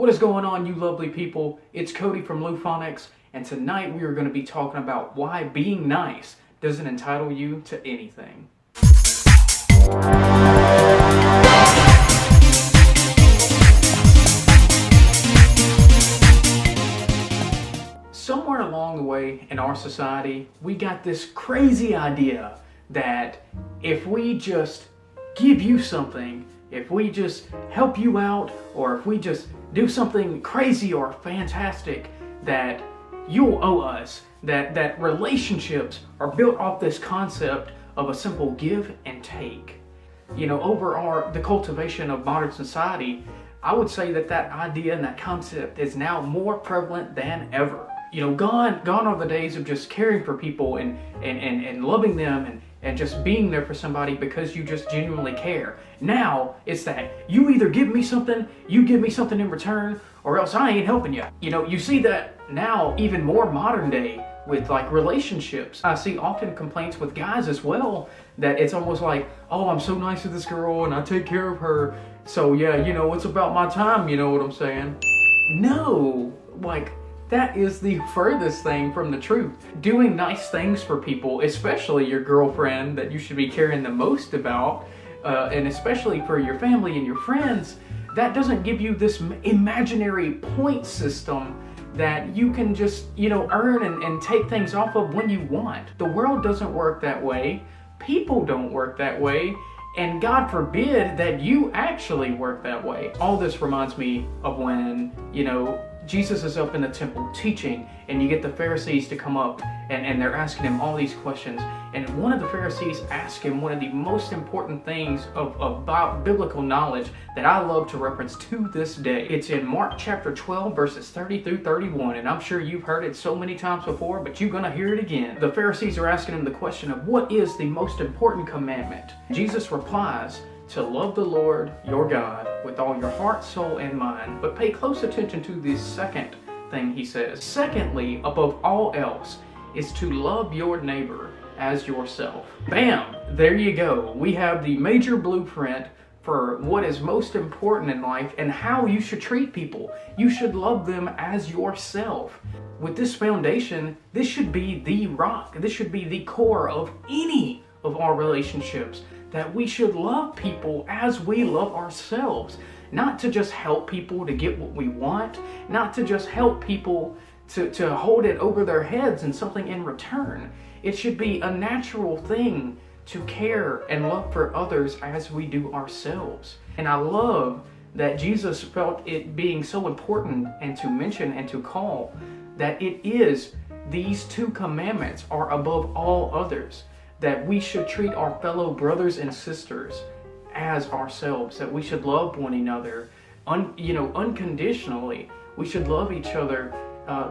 What is going on, you lovely people? It's Cody from Luphonics, and tonight we are going to be talking about why being nice doesn't entitle you to anything. Somewhere along the way in our society, we got this crazy idea that if we just give you something, if we just help you out, or if we just do something crazy or fantastic, that you'll owe us. That relationships are built off this concept of a simple give and take. You know, over the cultivation of modern society, I would say that idea and that concept is now more prevalent than ever. You know, gone are the days of just caring for people and loving them and just being there for somebody because you just genuinely care. Now, it's that you either give me something, you give me something in return, or else I ain't helping you. You know, you see that now even more modern day with like relationships. I see often complaints with guys as well that it's almost like, oh, I'm so nice to this girl and I take care of her. So yeah, you know, it's about my time, you know what I'm saying? No, like, that is the furthest thing from the truth. Doing nice things for people, especially your girlfriend that you should be caring the most about, and especially for your family and your friends, that doesn't give you this imaginary point system that you can just, you know, earn and take things off of when you want. The world doesn't work that way. People don't work that way. And God forbid that you actually work that way. All this reminds me of when, you know, Jesus is up in the temple teaching, and you get the Pharisees to come up and they're asking him all these questions. And one of the Pharisees asked him one of the most important things about biblical knowledge that I love to reference to this day. It's in Mark chapter 12, verses 30 through 31. And I'm sure you've heard it so many times before, but you're going to hear it again. The Pharisees are asking him the question of what is the most important commandment? Jesus replies, to love the Lord your God with all your heart, soul, and mind. But pay close attention to the second thing he says. Secondly, above all else, is to love your neighbor as yourself. Bam! There you go. We have the major blueprint for what is most important in life and how you should treat people. You should love them as yourself. With this foundation, this should be the rock. This should be the core of any of our relationships. That we should love people as we love ourselves. Not to just help people to get what we want. Not to just help people to hold it over their heads and something in return. It should be a natural thing to care and love for others as we do ourselves. And I love that Jesus felt it being so important and to mention and to call that it is these two commandments are above all others. That we should treat our fellow brothers and sisters as ourselves, that we should love one another, unconditionally. We should love each other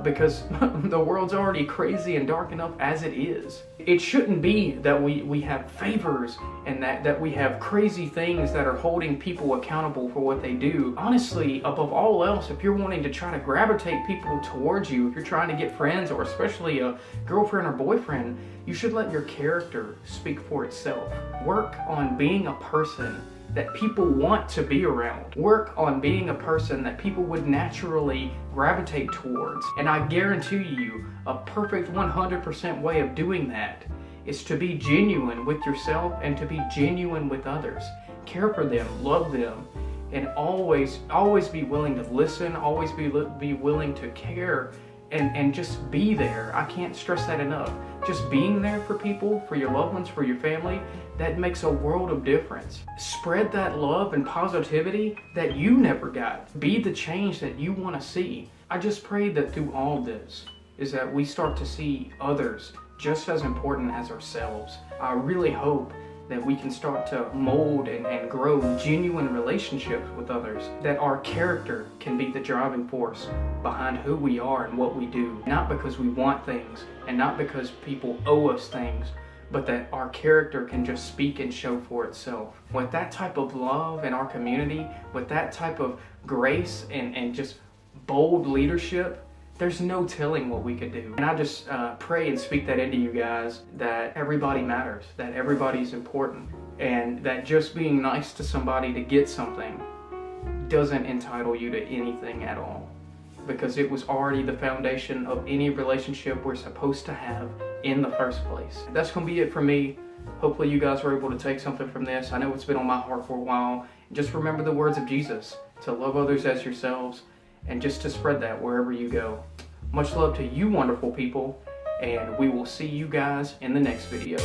because the world's already crazy and dark enough as it is. It shouldn't be that we have favors and that we have crazy things that are holding people accountable for what they do. Honestly, above all else, if you're wanting to try to gravitate people towards you, if you're trying to get friends or especially a girlfriend or boyfriend, you should let your character speak for itself. Work on being a person that people want to be around. Work on being a person that people would naturally gravitate towards. And I guarantee you, a perfect 100% way of doing that is to be genuine with yourself and to be genuine with others. Care for them, love them, and always be willing to listen, always be willing to care and just be there. I can't stress that enough. Just being there for people, for your loved ones, for your family, that makes a world of difference. Spread that love and positivity that you never got. Be the change that you want to see. I just pray that through all this is that we start to see others just as important as ourselves. I really hope that we can start to mold and grow genuine relationships with others, that our character can be the driving force behind who we are and what we do. Not because we want things and not because people owe us things, but that our character can just speak and show for itself. With that type of love in our community, with that type of grace and just bold leadership, there's no telling what we could do. And I just pray and speak that into you guys, that everybody matters, that everybody's important, and that just being nice to somebody to get something doesn't entitle you to anything at all, because it was already the foundation of any relationship we're supposed to have in the first place. That's going to be it for me. Hopefully you guys were able to take something from this. I know it's been on my heart for a while. Just remember the words of Jesus, to love others as yourselves, and just to spread that wherever you go. Much love to you wonderful people, and we will see you guys in the next video.